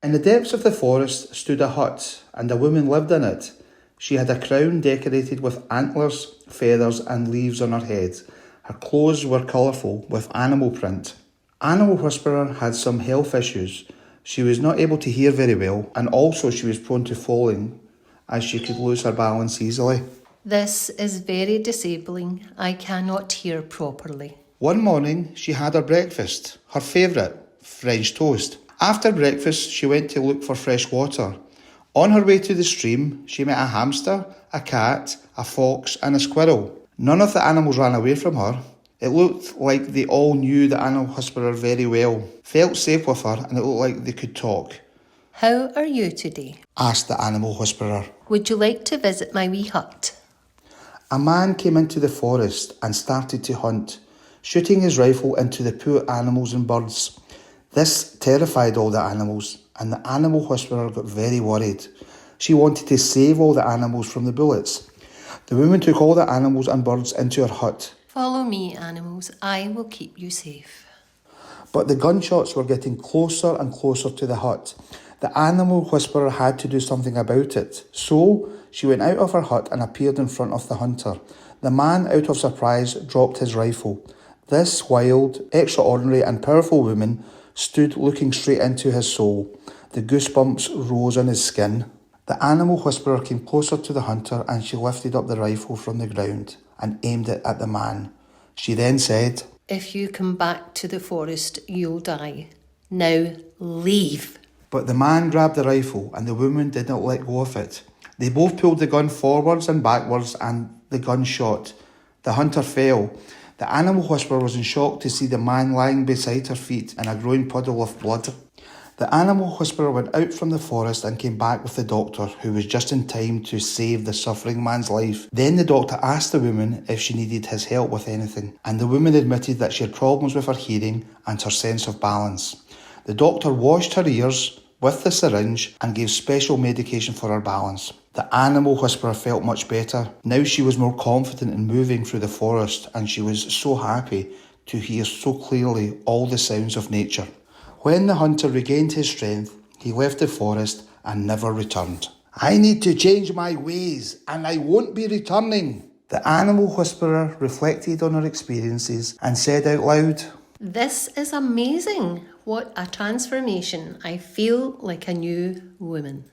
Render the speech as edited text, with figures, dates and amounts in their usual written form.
In the depths of the forest stood a hut, and a woman lived in it. She had a crown decorated with antlers, feathers and leaves on her head. Her clothes were colourful with animal print. Animal Whisperer had some health issues. She was not able to hear very well, and also she was prone to falling, as she could lose her balance easily. This is very disabling. I cannot hear properly. One morning, she had her breakfast, her favourite, French toast. After breakfast, she went to look for fresh water. On her way to the stream, she met a hamster, a cat, a fox and a squirrel. None of the animals ran away from her. It looked like they all knew the Animal Whisperer very well, felt safe with her, and it looked like they could talk. How are you today? Asked the Animal Whisperer. Would you like to visit my wee hut? A man came into the forest and started to hunt, shooting his rifle into the poor animals and birds. This terrified all the animals, and the Animal Whisperer got very worried. She wanted to save all the animals from the bullets. The woman took all the animals and birds into her hut. Follow me, animals. I will keep you safe. But the gunshots were getting closer and closer to the hut. The Animal Whisperer had to do something about it. So she went out of her hut and appeared in front of the hunter. The man, out of surprise, dropped his rifle. This wild, extraordinary and powerful woman stood looking straight into his soul. The goosebumps rose on his skin. The Animal Whisperer came closer to the hunter and she lifted up the rifle from the ground and aimed it at the man. She then said, If you come back to the forest, you'll die. Now leave. But the man grabbed the rifle and the woman did not let go of it. They both pulled the gun forwards and backwards and the gun shot. The hunter fell. The Animal Whisperer was in shock to see the man lying beside her feet in a growing puddle of blood. The Animal Whisperer went out from the forest and came back with the doctor, who was just in time to save the suffering man's life. Then the doctor asked the woman if she needed his help with anything, and the woman admitted that she had problems with her hearing and her sense of balance. The doctor washed her ears with the syringe and gave special medication for her balance. The Animal Whisperer felt much better. Now she was more confident in moving through the forest, and she was so happy to hear so clearly all the sounds of nature. When the hunter regained his strength, he left the forest and never returned. I need to change my ways, and I won't be returning. The Animal Whisperer reflected on her experiences and said out loud, This is amazing. What a transformation. I feel like a new woman.